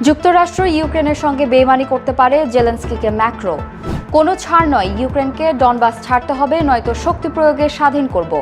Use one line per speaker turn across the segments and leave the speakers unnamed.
যুক্তরাষ্ট্র ইউক্রেনের সঙ্গে বেইমানি করতে পারে জেলেনস্কিকে ম্যাক্রো। কোনো ছাড় নয়, ইউক্রেনকে ডনবাস ছাড়তে হবে, নয়তো শক্তি প্রয়োগে স্বাধীন করব।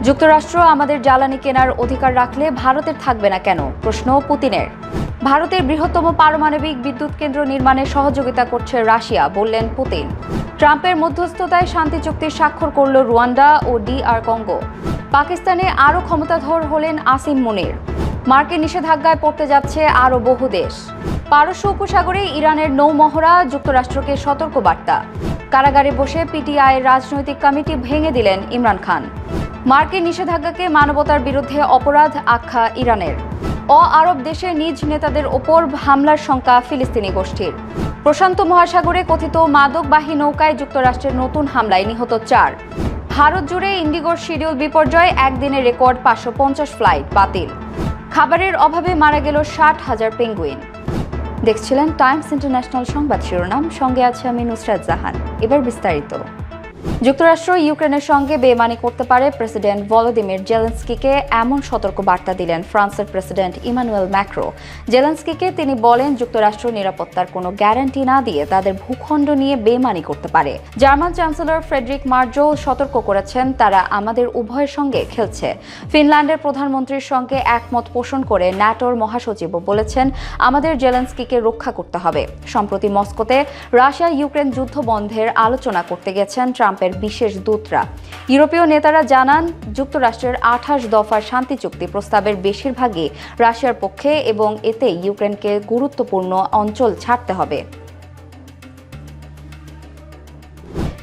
যুক্তরাষ্ট্র আমাদের জ্বালানি কেনার অধিকার রাখলে ভারতের থাকবে না কেন, প্রশ্ন পুতিনের। ভারতের বৃহত্তম পারমাণবিক বিদ্যুৎ কেন্দ্র নির্মাণে সহযোগিতা করছে রাশিয়া, বললেন পুতিন। ট্রাম্পের মধ্যস্থতায় শান্তি চুক্তির স্বাক্ষর করল রুয়ান্ডা ও DR কঙ্গো। পাকিস্তানে আরও ক্ষমতাধর হলেন আসিম মুনির। মার্কিন নিষেধাজ্ঞায় পড়তে যাচ্ছে আরও বহু দেশ। পারস্য উপসাগরে ইরানের নৌমহড়া, যুক্তরাষ্ট্রকে সতর্কবার্তা। কারাগারে বসে PTIর রাজনৈতিক কমিটি ভেঙে দিলেন ইমরান খান। মার্কিন নিষেধাজ্ঞাকে মানবতার বিরুদ্ধে অপরাধ আখ্যা ইরানের। আরব দেশে নিজ নেতাদের ওপর হামলার শঙ্কা ফিলিস্তিনি গোষ্ঠীর। প্রশান্ত মহাসাগরে কথিত মাদকবাহী নৌকায় যুক্তরাষ্ট্রের নতুন হামলায় নিহত 4। ভারত জুড়ে ইন্ডিগোর শিডিউল বিপর্যয়, একদিনে রেকর্ড 550 ফ্লাইট বাতিল। খাবারের অভাবে মারা গেল 60,000 পেঙ্গুইন। দেখছিলেন টাইমস ইন্টারন্যাশনাল সংবাদ শিরোনাম, সঙ্গে আছে আমি নুসরাত জাহান। এবার বিস্তারিত। যুক্তরাষ্ট্র ইউক্রেনের সঙ্গে বেইমানি করতে পারে প্রেসিডেন্ট ভলোদিমির জেলেনস্কিকে এমন সতর্ক বার্তা দিলেন ফ্রান্সের প্রেসিডেন্ট ইমানুয়েল ম্যাক্রো। জেলেনস্কিকে তিনি বলেন, যুক্তরাষ্ট্র নিরাপত্তার কোনো গ্যারান্টি না দিয়ে তাদের ভূখণ্ড নিয়ে বেইমানি করতে পারে। জার্মান চ্যান্সেলর ফ্রেডরিক মার্জো সতর্ক করেছেন, তারা আমাদের উভয়ের সঙ্গে খেলছে। ফিনল্যান্ডের প্রধানমন্ত্রীর সঙ্গে একমত পোষণ করে ন্যাটোর মহাসচিবও বলেছেন, আমাদের জেলেনস্কিকে রক্ষা করতে হবে। সম্প্রতি মস্কোতে রাশিয়া ইউক্রেন যুদ্ধ বন্ধের আলোচনা করতে গেছেন ট্রাম্পের বিশেষ দূতরা। ইউরোপীয় নেতারা জানান, যুক্তরাষ্ট্রের 28 দফার শান্তি চুক্তি প্রস্তাবের বেশিরভাগই রাশিয়ার পক্ষে এবং এতে ইউক্রেনকে গুরুত্বপূর্ণ অঞ্চল ছাড়তে হবে।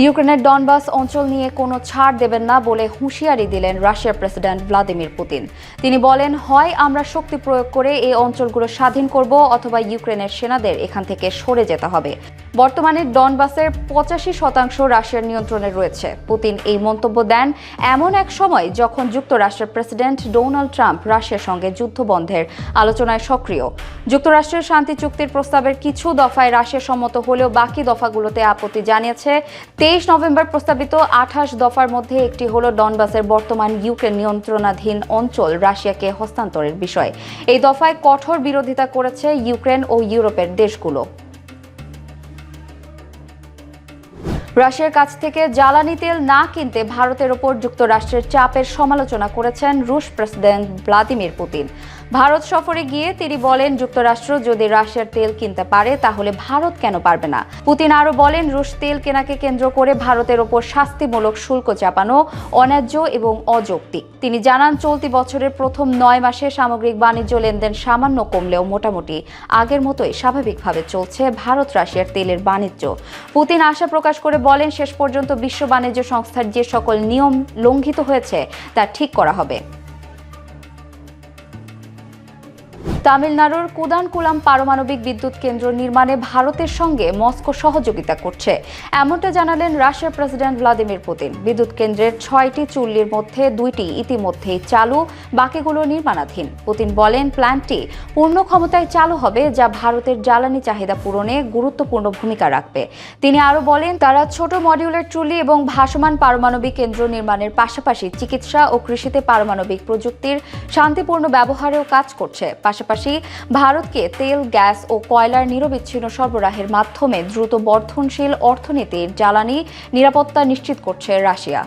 ইউক্রেনের ডনবাস অঞ্চল নিয়ে কোনো ছাড় দেবেন না বলে হুঁশিয়ারি দিলেন রাশিয়ার প্রেসিডেন্ট ভ্লাদিমির পুতিন। তিনি বলেন, হয় আমরা শক্তি প্রয়োগ করে এই অঞ্চলগুলো স্বাধীন করব, অথবা ইউক্রেনের সেনাদের এখান থেকে সরে যেতে হবে। বর্তমানে ডনবাসের 85% রাশিয়ার নিয়ন্ত্রণে রয়েছে। পুতিন এই মন্তব্য দেন এমন এক সময় যখন যুক্তরাষ্ট্রের প্রেসিডেন্ট ডোনাল্ড ট্রাম্প রাশিয়ার সঙ্গে যুদ্ধ বন্ধের আলোচনায় সক্রিয়। যুক্তরাষ্ট্রের শান্তি চুক্তির প্রস্তাবের কিছু দফায় রাশিয়া সম্মত হলেও বাকি দফাগুলোতে আপত্তি জানিয়েছে। 23 নভেম্বর প্রস্তাবিত 28 দফার মধ্যে একটি হলো ডনবাসের বর্তমান ইউক্রেন নিয়ন্ত্রণাধীন অঞ্চল রাশিয়াকে হস্তান্তরের বিষয়। এই দফায় কঠোর বিরোধিতা করেছে ইউক্রেন ও ইউরোপের দেশগুলো। রাশিয়ার কাছ থেকে জ্বালানি তেল না কিনতে ভারতের ওপর যুক্তরাষ্ট্রের চাপের সমালোচনা করেছেন রুশ প্রেসিডেন্ট ভ্লাদিমির পুতিন। ভারত সফরে গিয়ে তিনি বলেন, যুক্তরাষ্ট্র যদি রাশিয়ার তেল কিনতে পারে তাহলে ভারত কেন পারবে না। পুতিন আরও বলেন, রুশ তেল কেনাকে কেন্দ্র করে ভারতের ওপর শাস্তিমূলক শুল্ক চাপানো অন্যায্য এবং অযৌক্তিক। তিনি জানান, চলতি বছরের প্রথম 9 মাসে সামগ্রিক বাণিজ্য লেনদেন সামান্য কমলেও মোটামুটি আগের মতোই স্বাভাবিকভাবে চলছে ভারত রাশিয়ার তেলের বাণিজ্য। পুতিন আশা প্রকাশ করে বলেন, শেষ পর্যন্ত বিশ্ব বাণিজ্য সংস্থার যে সকল নিয়ম লঙ্ঘিত হয়েছে তা ঠিক করা হবে। তামিলনাড়ুর কুদানকুলাম পারমাণবিক বিদ্যুৎ কেন্দ্র নির্মাণে ভারতের সঙ্গে মস্কো সহযোগিতা করছে, এমনটা জানালেন রাশিয়ার প্রেসিডেন্ট ভ্লাদিমির পুতিন। বিদ্যুৎ কেন্দ্রের 6টি চুল্লির মধ্যে 2টি ইতিমধ্যেই চালু, বাকিগুলো নির্মাণাধীন। পুতিন বলেন, প্ল্যান্টটি পূর্ণ ক্ষমতায় চালু হবে, যা ভারতের জ্বালানি চাহিদা পূরণে গুরুত্বপূর্ণ ভূমিকা রাখবে। তিনি আরও বলেন, তারা ছোট মডিউলার চুল্লি এবং ভাসমান পারমাণবিক কেন্দ্র নির্মাণের পাশাপাশি চিকিৎসা ও কৃষিতে পারমাণবিক প্রযুক্তির শান্তিপূর্ণ ব্যবহারেও কাজ করছে। পাশাপাশি ভারতকে তেল, গ্যাস ও কয়লার নিরবিচ্ছিন্ন সরবরাহের মাধ্যমে দ্রুত বর্ধনশীল অর্থনীতির জ্বালানি নিরাপত্তা নিশ্চিত করছে রাশিয়া।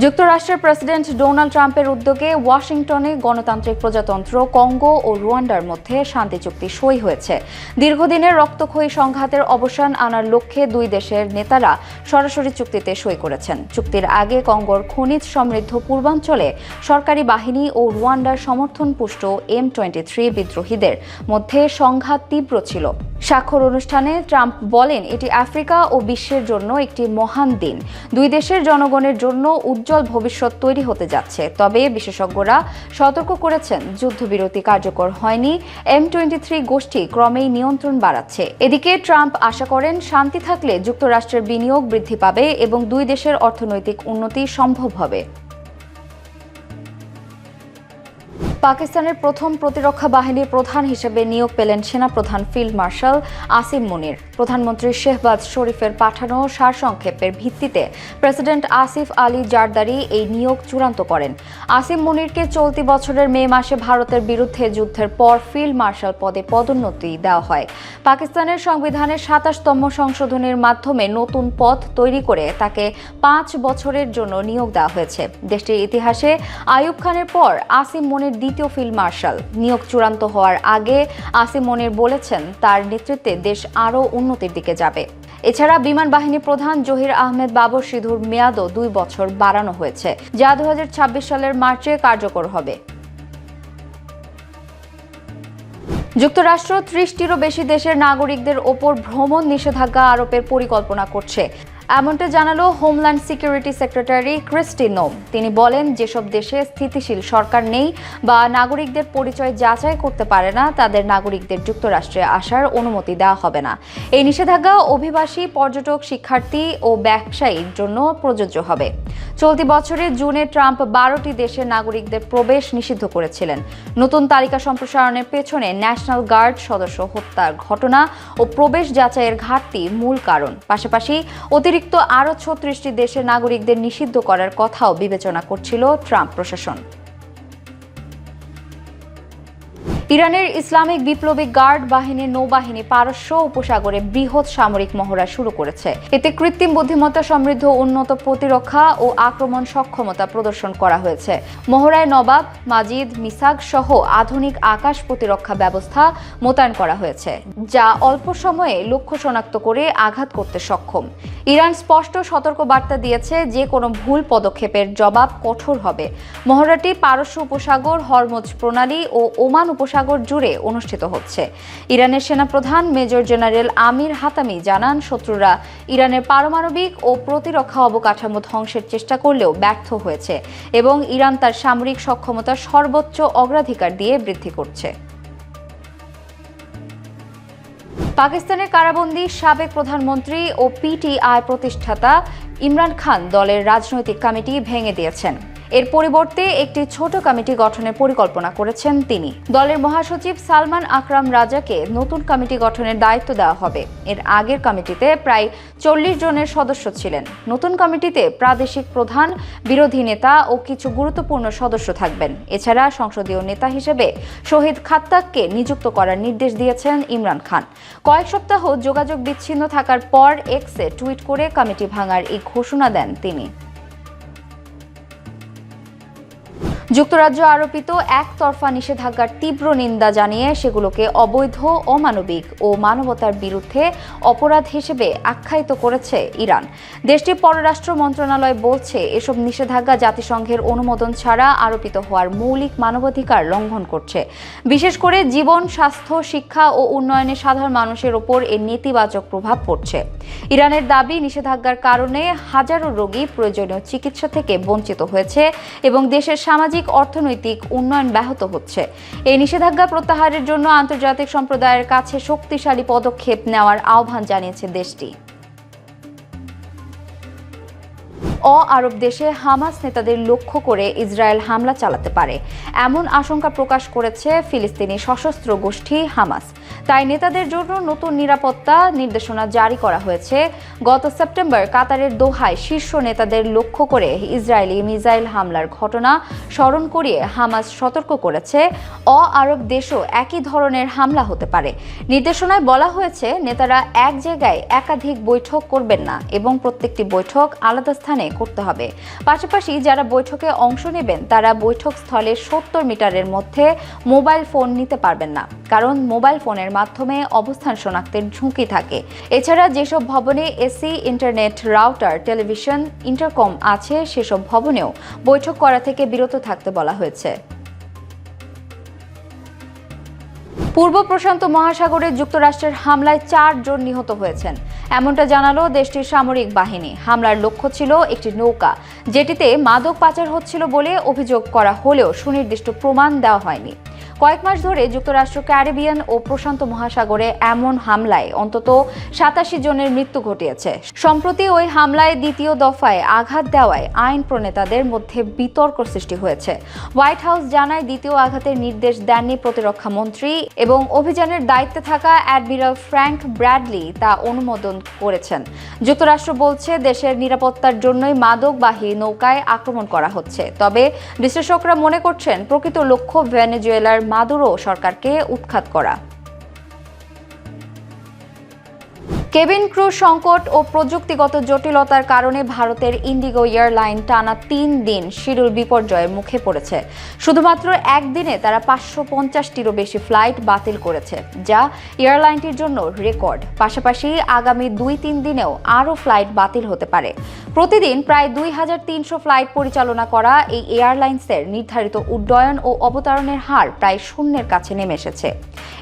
যুক্তরাষ্ট্রের প্রেসিডেন্ট ডোনাল্ড ট্রাম্পের উদ্যোগে ওয়াশিংটনে গণতান্ত্রিক প্রজাতন্ত্র কঙ্গো ও রুয়ান্ডার মধ্যে শান্তি চুক্তি সই হয়েছে। দীর্ঘদিনের রক্তক্ষয়ী সংঘাতের অবসান আনার লক্ষ্যে দুই দেশের নেতারা সরাসরি চুক্তিতে সই করেছেন। চুক্তির আগে কঙ্গোর খনিজ সমৃদ্ধ পূর্বাঞ্চলে সরকারি বাহিনী ও রুয়ান্ডার সমর্থনপুষ্ট M23 বিদ্রোহীদের মধ্যে সংঘাত তীব্র ছিল। স্বাক্ষর অনুষ্ঠানে ট্রাম্প বলেন, এটি আফ্রিকা ও বিশ্বের জন্য একটি মহান দিন। দুই দেশের জনগণের জন্য উজ্জ্বল ভবিষ্যৎ তৈরি হতে যাচ্ছে। তবে বিশেষজ্ঞরা সতর্ক করেছেন, যুদ্ধবিরতি কার্যকর হয়নি, M23 গোষ্ঠী ক্রমেই নিয়ন্ত্রণ বাড়াচ্ছে। এদিকে ট্রাম্প আশা করেন, শান্তি থাকলে যুক্তরাষ্ট্রের বিনিয়োগ বৃদ্ধি পাবে এবং দুই দেশের অর্থনৈতিক উন্নতি সম্ভব হবে। পাকিস্তানের প্রথম প্রতিরক্ষা বাহিনীর প্রধান হিসেবে নিয়োগ পেলেন সেনাপ্রধান ফিল্ড মার্শাল আসিম মুনির। প্রধানমন্ত্রী শেহবাজ শরীফের পাঠানো সারসংক্ষেপের ভিত্তিতে প্রেসিডেন্ট আসিফ আলী জারদারি এই নিয়োগ চূড়ান্ত করেন। আসিম মুনিরকে চলতি বছরের মে মাসে ভারতের বিরুদ্ধে যুদ্ধের পর ফিল্ড মার্শাল পদে পদোন্নতি দেওয়া হয়। পাকিস্তানের সংবিধানের ২৭তম সংশোধনের মাধ্যমে নতুন পদ তৈরি করে তাকে ৫ বছরের জন্য নিয়োগ দেওয়া হয়েছে। দেশটির ইতিহাসে আইয়ুব খানের পর আসিম মুনির দ্বিতীয় ফিল্ড মার্শাল। নিয়োগ চূড়ান্ত হওয়ার আগে আসিম মুনির বলেছেন তার নেতৃত্বে দেশ আরও উন্নতির দিকে যাবে। এছাড়া বিমান বাহিনী প্রধান জহির আহমেদ বাবর সিধুর মেয়াদও ২ বছর বাড়ানো হয়েছে, যা ২০২৬ সালের মার্চে কার্যকর হবে। যুক্তরাষ্ট্র ৩০টিরও বেশি দেশের নাগরিকদের ওপর ভ্রমণ নিষেধাজ্ঞা আরোপের পরিকল্পনা করছে, এমনটা জানালো হোমল্যান্ড সিকিউরিটি সেক্রেটারি ক্রিস্টি নোম। তিনি বলেন, যেসব দেশে স্থিতিশীল সরকার নেই বা নাগরিকদের পরিচয় যাচাই করতে পারে না, তাদের নাগরিকদের যুক্তরাষ্ট্রে আসার অনুমতি দেওয়া হবে না। এই নিষেধাজ্ঞা অভিবাসী, পর্যটক, শিক্ষার্থী ও ব্যবসায়ীর জন্য প্রযোজ্য হবে। চলতি বছরের জুনে ট্রাম্প ১২টি দেশের নাগরিকদের প্রবেশ নিষিদ্ধ করেছিলেন। নতুন তালিকা সম্প্রসারণের পেছনে ন্যাশনাল গার্ড সদস্য হত্যার ঘটনা ও প্রবেশ যাচাইয়ের ঘাটতি মূল কারণ। পাশাপাশি অতিরিক্ত আরও ৩৬টি দেশের নাগরিকদের নিষিদ্ধ করার কথাও বিবেচনা করছিল ট্রাম্প প্রশাসন। ইরানের ইসলামিক বিপ্লবী গার্ড বাহিনীর নৌবাহিনী পারস্য উপসাগরে বৃহৎ সামরিক মহড়া শুরু করেছে। এতে কৃত্রিম বুদ্ধিমত্তা সমৃদ্ধ উন্নত প্রতিরক্ষা ও আক্রমণ সক্ষমতা প্রদর্শন করা হয়েছে। মহড়ায় নবাব, মাজিদ, মিসাগ সহ আধুনিক আকাশ প্রতিরক্ষা ব্যবস্থা মোতায়েন করা হয়েছে, যা অল্প সময়ে লক্ষ্য শনাক্ত করে আঘাত করতে সক্ষম। ইরান স্পষ্ট সতর্ক বার্তা দিয়েছে, যে কোনো ভুল পদক্ষেপের জবাব কঠোর হবে। মহড়াটি পারস্য উপসাগর, হরমুজ প্রণালী ও ওমান উপসাগর জুড়ে অনুষ্ঠিত হচ্ছে। ইরানের সেনাপ্রধান মেজর জেনারেল আমির হাতামি জানান, শত্রুরা ইরানের পারমাণবিক ও প্রতিরক্ষা অবকাঠামো ধ্বংসের চেষ্টা করলেও ব্যর্থ হয়েছে এবং ইরান তার সামরিক সক্ষমতা সর্বোচ্চ অগ্রাধিকার দিয়ে বৃদ্ধি করছে। পাকিস্তানের কারাবন্দী সাবেক প্রধানমন্ত্রী ও পিটিআই প্রতিষ্ঠাতা ইমরান খান দলের রাজনৈতিক কমিটি ভেঙে দিয়েছেন। এর পরিবর্তে একটি ছোট কমিটি গঠনের পরিকল্পনা করেছেন তিনি। দলের মহাসচিব সালমান আকরাম রাজাকে নতুন কমিটি গঠনের দায়িত্ব দেওয়া হবে। এর আগের কমিটিতে প্রায় ৪০ জনের সদস্য ছিলেন। নতুন কমিটিতে প্রাদেশিক প্রধান, বিরোধী নেতা ও কিছু গুরুত্বপূর্ণ সদস্য থাকবেন। এছাড়া সংসদীয় নেতা হিসেবে শহীদ খাত্তাককে নিযুক্ত করার নির্দেশ দিয়েছেন ইমরান খান। কয়েক সপ্তাহ যোগাযোগ বিচ্ছিন্ন থাকার পর এক্সে টুইট করে কমিটি ভাঙার এই ঘোষণা দেন তিনি। যুক্তরাজ্য আরোপিত একতরফা নিষেধাজ্ঞার তীব্র নিন্দা জানিয়ে সেগুলোকে অবৈধ, অমানবিক ও মানবতার বিরুদ্ধে অপরাধ হিসেবে আখ্যায়িত করেছে ইরান। দেশটির পররাষ্ট্র মন্ত্রণালয় বলছে, এসব নিষেধাজ্ঞা জাতিসংঘের অনুমোদন ছাড়া আরোপিত হওয়ার মৌলিক মানবাধিকার লঙ্ঘন করছে। বিশেষ করে জীবন, স্বাস্থ্য, শিক্ষা ও উন্নয়নে সাধারণ মানুষের ওপর এর নেতিবাচক প্রভাব পড়ছে। ইরানের দাবি, নিষেধাজ্ঞার কারণে হাজারো রোগী প্রয়োজনীয় চিকিৎসা থেকে বঞ্চিত হয়েছে এবং দেশের সামাজিক অর্থনৈতিক উন্নয়ন ব্যাহত হচ্ছে। এই নিষেধাজ্ঞা প্রত্যাহারের জন্য আন্তর্জাতিক সম্প্রদায়ের কাছে শক্তিশালী পদক্ষেপ নেওয়ার আহ্বান জানিয়েছে দেশটি। আরব দেশে হামাস নেতাদের লক্ষ্য করে ইসরায়েল হামলা চালাতে পারে, এমন আশঙ্কা প্রকাশ করেছে ফিলিস্তিনি সশস্ত্র গোষ্ঠী হামাস। তাই নেতাদের জন্য নতুন নিরাপত্তা নির্দেশনা জারি করা হয়েছে। গত সেপ্টেম্বর কাতারের দোহায় শীর্ষ নেতাদের লক্ষ্য করে ইসরায়েলি মিসাইল হামলার ঘটনা স্মরণ করিয়ে হামাস সতর্ক করেছে, আরব দেশও একই ধরনের হামলা হতে পারে। নির্দেশনায় বলা হয়েছে, নেতারা এক জায়গায় একাধিক বৈঠক করবেন না এবং প্রত্যেকটি বৈঠক আলাদা স্থানে করতে হবে। পাশাপাশি যারা বৈঠকে অংশ নেবেন তারা বৈঠক স্থলে ৭০ মিটারের মধ্যে মোবাইল ফোন নিতে পারবেন না, কারণ মোবাইল ফোনের মাধ্যমে অবস্থান শনাক্তের ঝুঁকি থাকে। এছাড়া যেসব ভবনে AC, internet, router, television, intercom আছে সেসব ভবনেও বৈঠক করা থেকে বিরত থাকতে বলা হয়েছে। পূর্ব প্রশান্ত মহাসাগরে যুক্তরাষ্ট্রের হামলায় ৪ জন নিহত হয়েছেন, এমনটা জানালো দেশটির সামরিক বাহিনী। হামলার লক্ষ্য ছিল একটি নৌকা, যেটিতে মাদক পাচার হচ্ছিল বলে অভিযোগ করা হলেও সুনির্দিষ্ট প্রমাণ দেওয়া হয়নি। কয়েক মাস ধরে যুক্তরাষ্ট্র ক্যারিবিয়ান ও প্রশান্ত মহাসাগরে এমন হামলায় অন্তত 87 জনের মৃত্যু ঘটিয়েছে। সম্প্রতি ওই হামলায় দ্বিতীয় দফায় আঘাত দেওয়ায় আইন প্রণেতাদের মধ্যে বিতর্ক সৃষ্টি হয়েছে। হোয়াইট হাউস জানায় দ্বিতীয় আঘাতের নির্দেশ দেননি প্রতিরক্ষা মন্ত্রী এবং অভিযানের দায়িত্বে থাকা অ্যাডমিরাল ফ্র্যাঙ্ক ব্র্যাডলি তা অনুমোদন করেছেন। যুক্তরাষ্ট্র বলছে দেশের নিরাপত্তার জন্যই মাদকবাহী নৌকায় আক্রমণ করা হচ্ছে। তবে বিশ্লেষকরা মনে করছেন প্রকৃত লক্ষ্য ভেনেজুয়েলার মাদুরো সরকারকে উৎখাত করা। কেবিন ক্রু সংকট ও প্রযুক্তিগত জটিলতার কারণে ভারতের ইন্ডিগো এয়ারলাইন টানা 3 দিন শিডিউল বিপর্যয়ের মুখে পড়েছে। শুধুমাত্র একদিনে তারা 550টিরও বেশি ফ্লাইট বাতিল করেছে, যা এয়ারলাইনটির জন্য রেকর্ড। পাশাপাশি আগামী 2-3 দিনেও আরও ফ্লাইট বাতিল হতে পারে। প্রতিদিন প্রায় 2300 ফ্লাইট পরিচালনা করা এই এয়ারলাইন্সের নির্ধারিত উড্ডয়ন ও অবতরণের হার প্রায় শূন্যের কাছে নেমে এসেছে।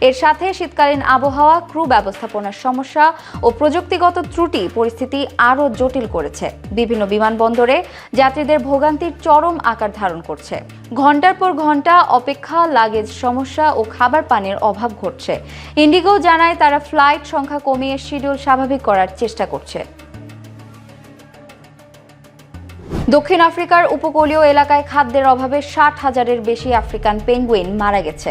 এর সাথে শীতকালীন আবহাওয়া, ক্রু ব্যবস্থাপনার সমস্যা ও প্রযুক্তিগত ত্রুটি পরিস্থিতি আরও জটিল করেছে। বিভিন্ন বিমানবন্দরে যাত্রীদের ভোগান্তির চরম আকার ধারণ করছে। ঘন্টার পর ঘন্টা অপেক্ষা, লাগেজ সমস্যা ও খাবার পানির অভাব ঘটছে। ইন্ডিগো জানায় তারা ফ্লাইট সংখ্যা কমিয়ে শিডিউল স্বাভাবিক করার চেষ্টা করছে। দক্ষিণ আফ্রিকার উপকূলীয় এলাকায় খাদ্যের অভাবে 60,000-এর বেশি আফ্রিকান পেঙ্গুইন মারা গেছে।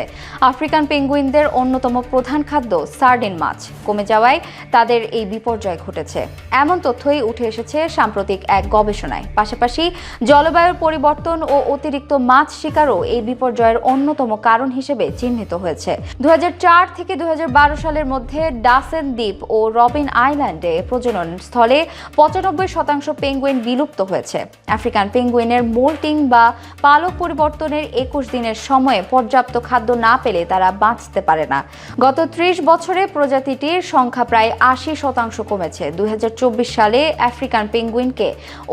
আফ্রিকান পেঙ্গুইনদের অন্যতম প্রধান খাদ্য সার্ডিন মাছ কমে যাওয়ায় তাদের এই বিপর্যয় ঘটেছে, এমন তথ্যই উঠে এসেছে সাম্প্রতিক এক গবেষণায়। পাশাপাশি জলবায়ুর পরিবর্তন ও অতিরিক্ত মাছ শিকারও এই বিপর্যয়ের অন্যতম কারণ হিসেবে চিহ্নিত হয়েছে। 2004 থেকে 2012 সালের মধ্যে ডাসেন দ্বীপ ও রবিন আইল্যান্ডে প্রজনন স্থলে 95% পেঙ্গুইন বিলুপ্ত হয়েছে। আফ্রিকান পেঙ্গুইনের মোল্টিং বা পালক পরিবর্তনের 21 দিনের সময়ে পর্যাপ্ত খাদ্য না পেলে তারা বাঁচতে পারে না। গত 30 বছরে প্রজাতিটির সংখ্যা প্রায় 80% কমেছে। 2024 সালে আফ্রিকান পেঙ্গুইনকে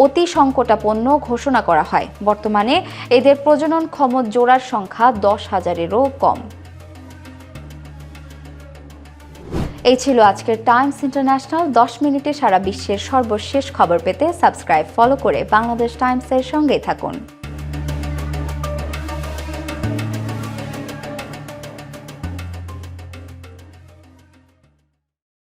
অতি সংকটাপন্ন ঘোষণা করা হয়। বর্তমানে এদের প্রজননক্ষম জোড়ার সংখ্যা 10,000-এরও কম। এই ছিল আজকের টাইমস ইন্টারন্যাশনাল। 10 মিনিটে সারা বিশ্বের সর্বশেষ খবর পেতে সাবস্ক্রাইব, ফলো করে বাংলাদেশ টাইমসের সঙ্গেই থাকুন।